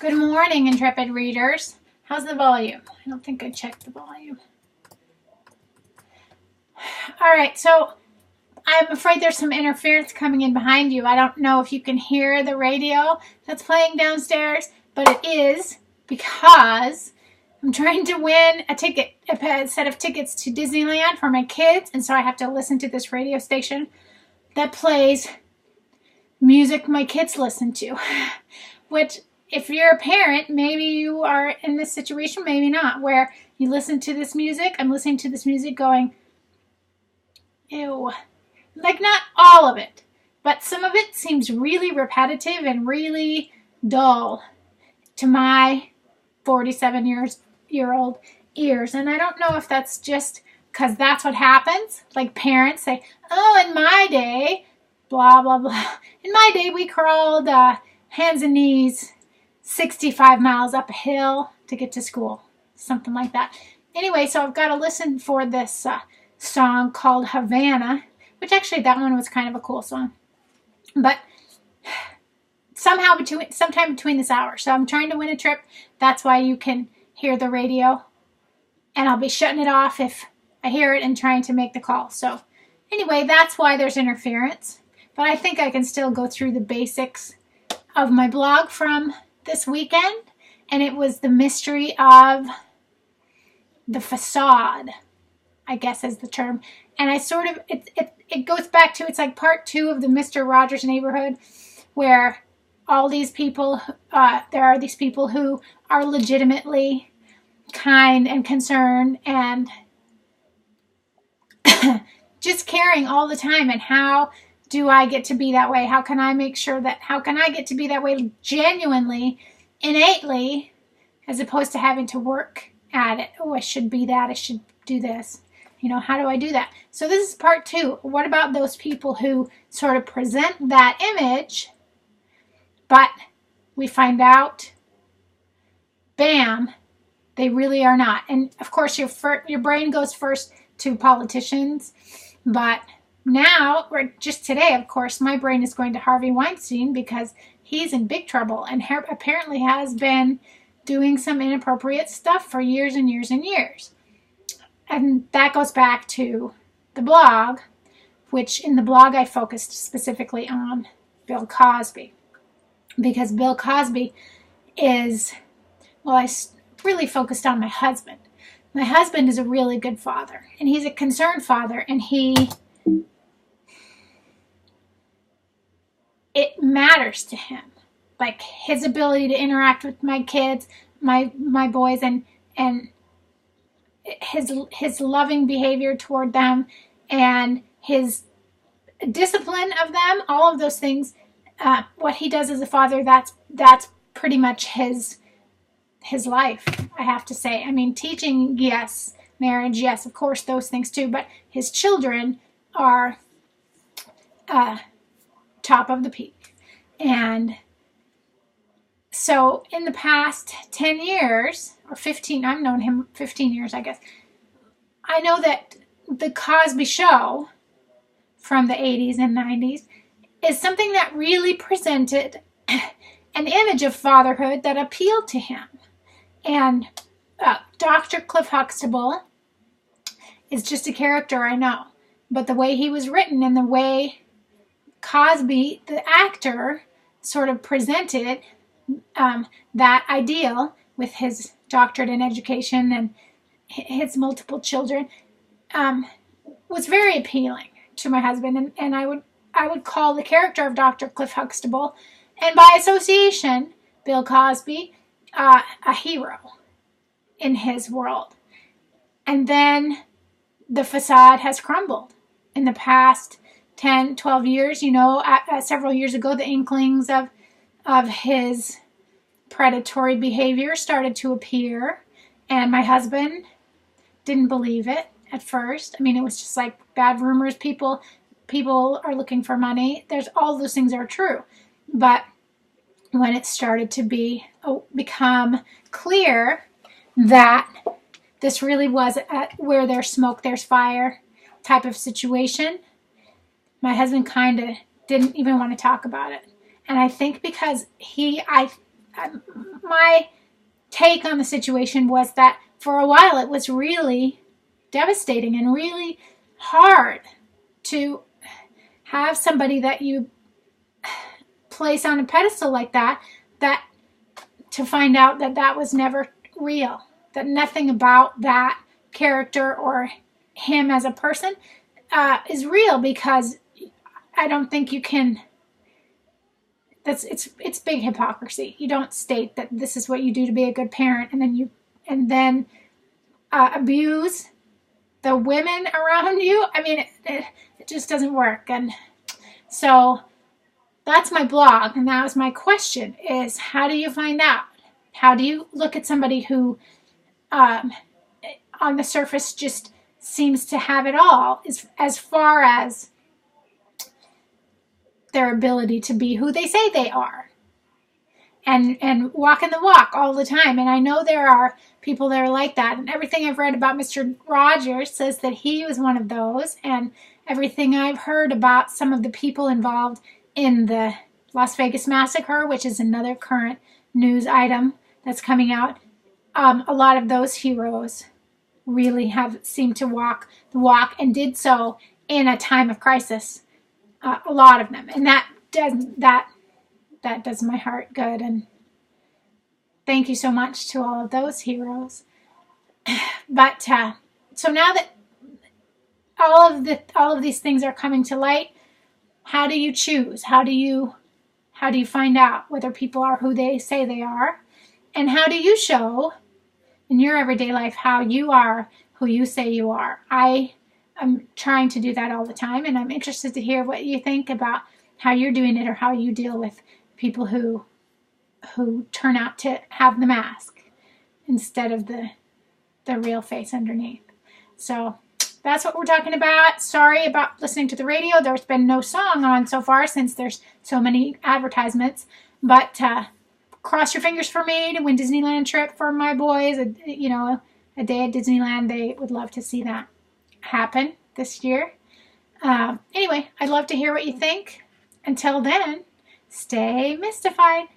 Good morning, intrepid readers. How's the volume? I don't think I checked the volume. All right, so I'm afraid there's some interference coming in behind you. I don't know if you can hear the radio that's playing downstairs, but it is because I'm trying to win a set of tickets to Disneyland for my kids, and so I have to listen to this radio station that plays music my kids listen to, which, if you're a parent, maybe you are in this situation, maybe not, where you listen to this music. I'm listening to this music going, ew. Like, not all of it, but some of it seems really repetitive and really dull to my 47-year-old ears. And I don't know if that's just because that's what happens. Like, parents say, oh, in my day, blah, blah, blah. In my day, we crawled hands and knees 65 miles up a hill to get to school. Something like that. Anyway, so I've got to listen for this song called Havana, which actually that one was kind of a cool song. But sometime between this hour. So I'm trying to win a trip. That's why you can hear the radio. And I'll be shutting it off if I hear it and trying to make the call. So anyway, that's why there's interference. But I think I can still go through the basics of my blog from this weekend. And it was the mystery of the facade, I guess is the term. And I sort of, it goes back to, it's like part 2 of the Mr. Rogers Neighborhood, where all these people, there are these people who are legitimately kind and concerned and just caring all the time. And how do I get to be that way? How can I get to be that way genuinely, innately, as opposed to having to work at it? Oh, I should be that. I should do this. How do I do that? So this is part 2. What about those people who sort of present that image, but we find out, bam, they really are not. And of course, your brain goes first to politicians, but now, or just today, of course, my brain is going to Harvey Weinstein because he's in big trouble and apparently has been doing some inappropriate stuff for years and years and years. And that goes back to the blog, which in the blog I focused specifically on Bill Cosby. Because Bill Cosby is, well, I really focused on my husband. My husband is a really good father, and he's a concerned father, and it matters to him. Like, his ability to interact with my kids, my boys, and his loving behavior toward them, and his discipline of them, all of those things, what he does as a father, that's pretty much his life, I have to say. I mean, teaching, yes. Marriage, yes, of course, those things too. But his children are top of the peak. And so in the past 10 years, or 15, I've known him 15 years, I guess. I know that the Cosby Show from the 80s and 90s is something that really presented an image of fatherhood that appealed to him. And Dr. Cliff Huxtable is just a character, I know. But the way he was written and the way Cosby, the actor, sort of presented that ideal with his doctorate in education and his multiple children was very appealing to my husband. And I would call the character of Dr. Cliff Huxtable, and by association, Bill Cosby, a hero in his world. And then the facade has crumbled in the past 10, 12 years. Several years ago, the inklings of his predatory behavior started to appear, and my husband didn't believe it at first. I mean, it was just like bad rumors. People are looking for money. There's all those things are true. But when it started to become clear that this really was where there's smoke, there's fire type of situation, my husband kind of didn't even want to talk about it. And I think because my take on the situation was that for a while it was really devastating and really hard to have somebody that you place on a pedestal like that, to find out that that was never real, that nothing about that character or him as a person is real, because I don't think you can. It's big hypocrisy. You don't state that this is what you do to be a good parent, and then abuse the women around you. I mean, it just doesn't work. And so that's my blog, and that was my question: is how do you find out? How do you look at somebody who, on the surface, just seems to have it all, as far as their ability to be who they say they are, and walking the walk all the time? And I know there are people that are like that, and everything I've read about Mr. Rogers says that he was one of those, and everything I've heard about some of the people involved in the Las Vegas massacre, which is another current news item that's coming out, a lot of those heroes really have seemed to walk the walk, and did so in a time of crisis. A lot of them, and that does my heart good. And thank you so much to all of those heroes. But so now that all of these things are coming to light, how do you choose? How do you find out whether people are who they say they are? And how do you show in your everyday life how you are who you say you are? I'm trying to do that all the time, and I'm interested to hear what you think about how you're doing it, or how you deal with people who turn out to have the mask instead of the real face underneath. So that's what we're talking about. Sorry about listening to the radio. There's been no song on so far since there's so many advertisements, but cross your fingers for me to win Disneyland trip for my boys. A day at Disneyland. They would love to see that happen this year. Anyway, I'd love to hear what you think. Until then, stay mystified.